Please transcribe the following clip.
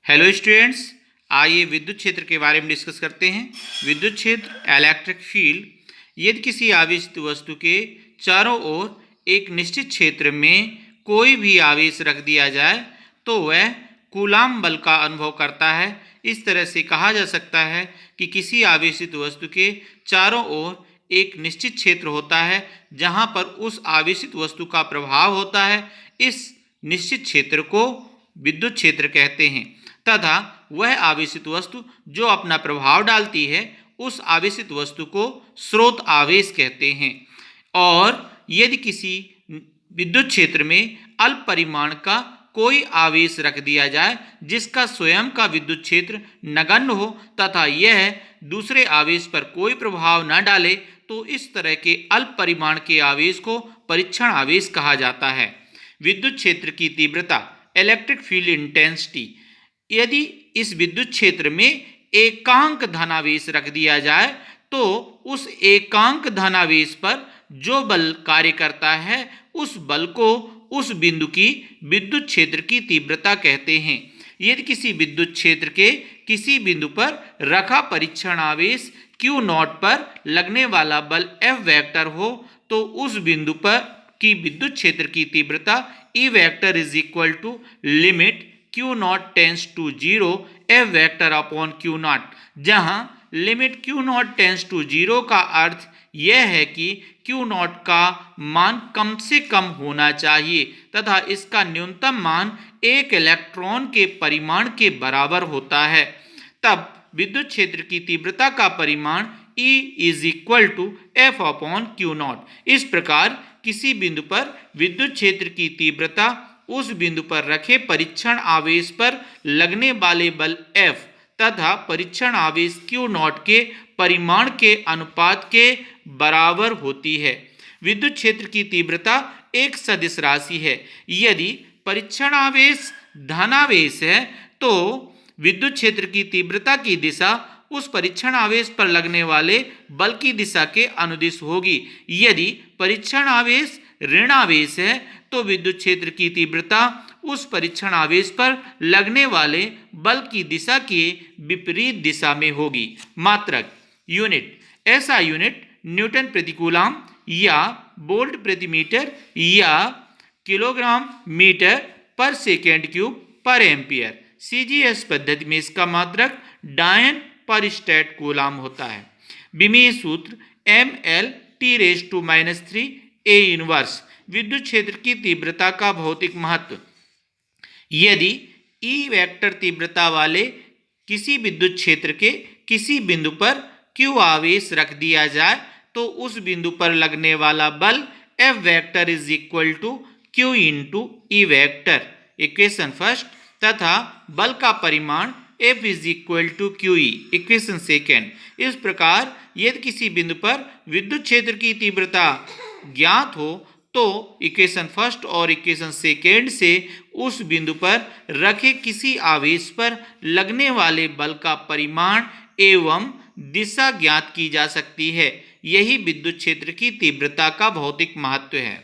Hello students, आइए विद्युत क्षेत्र के बारे में डिस्कस करते हैं। विद्युत क्षेत्र इलेक्ट्रिक फील्ड यदि किसी आवेशित वस्तु के चारों ओर एक निश्चित क्षेत्र में कोई भी आवेश रख दिया जाए तो वह कूलाम बल का अनुभव करता है। इस तरह से कहा जा सकता है कि किसी आवेशित वस्तु के चारों ओर एक निश्चित क्षेत्र होता है जहां पर उस आवेशित वस्तु का प्रभाव होता है। इस निश्चित क्षेत्र को विद्युत क्षेत्र कहते हैं तथा वह आवेशित वस्तु जो अपना प्रभाव डालती है उस आवेशित वस्तु को स्रोत आवेश कहते हैं। और यदि किसी विद्युत क्षेत्र में अल्प परिमाण का कोई आवेश रख दिया जाए जिसका स्वयं का विद्युत क्षेत्र नगण्य हो तथा यह दूसरे आवेश पर कोई प्रभाव न डाले तो इस तरह के अल्प परिमाण के आवेश को परीक्षण आवेश कहा जाता है। विद्युत क्षेत्र की तीव्रता इलेक्ट्रिक फील्ड इंटेंसिटी, यदि इस विद्युत क्षेत्र में एकांक धनावेश रख दिया जाए तो उस एकांक धनावेश पर जो बल कार्य करता है उस बल को उस बिंदु की विद्युत क्षेत्र की तीव्रता कहते हैं। यदि किसी विद्युत क्षेत्र के किसी बिंदु पर रखा परीक्षण आवेश Q0 पर लगने वाला बल F वेक्टर हो तो उस बिंदु पर की विद्युत क्षेत्र की तीव्रता E vector is equal to limit Q0 tends to 0 F vector upon Q0, जहां लिमिट Q0 टेंस टू 0 का अर्थ यह है कि Q0 का मान कम से कम होना चाहिए तथा इसका न्यूनतम मान एक इलेक्ट्रॉन के परिमाण के बराबर होता है। तब विद्युत क्षेत्र की तीव्रता का परिमाण E is equal to F upon Q0। इस प्रकार किसी बिंदु पर विद्युत क्षेत्र की तीव्रता उस बिंदु पर रखे परीक्षण आवेश पर लगने वाले बल F तथा परीक्षण आवेश Q0 के परिमाण के अनुपात के बराबर होती है। विद्युत क्षेत्र की तीव्रता एक सदिश राशि है। यदि परीक्षण आवेश धनावेश है तो विद्युत क्षेत्र की तीव्रता की दिशा उस परीक्षण आवेश पर लगने वाले बल की दिशा के अनुदिश होगी। यदि परीक्षण आवेश ऋण आवेश है तो विद्युत क्षेत्र की तीव्रता उस परीक्षण आवेश पर लगने वाले बल की दिशा के विपरीत दिशा में होगी। मात्रक यूनिट, ऐसा यूनिट न्यूटन प्रति कूलाम या वोल्ट प्रति मीटर या किलोग्राम मीटर पर सेकेंड क्यूब पर एम्पियर। CGS पद्धति में इसका मात्रक डायन पर स्टेट कूलाम होता है। विमीय सूत्र mL/T⁻³ A इनवर्स। विद्युत क्षेत्र की तीव्रता का भौतिक महत्व, यदि E वेक्टर तीव्रता वाले किसी विद्युत क्षेत्र के किसी बिंदु पर Q आवेश रख दिया जाए तो उस बिंदु पर लगने वाला बल F vector is equal to Q into E vector, equation first, तथा बल का परिमाण F is equal to QE, equation second. इस प्रकार यदि किसी बिंदु पर विद्युत क्षेत्र की तीव्रता ज्ञात हो तो इक्वेशन फर्स्ट और इक्वेशन सेकेंड से उस बिंदु पर रखे किसी आवेश पर लगने वाले बल का परिमाण एवं दिशा ज्ञात की जा सकती है। यही विद्युत क्षेत्र की तीव्रता का भौतिक महत्व है।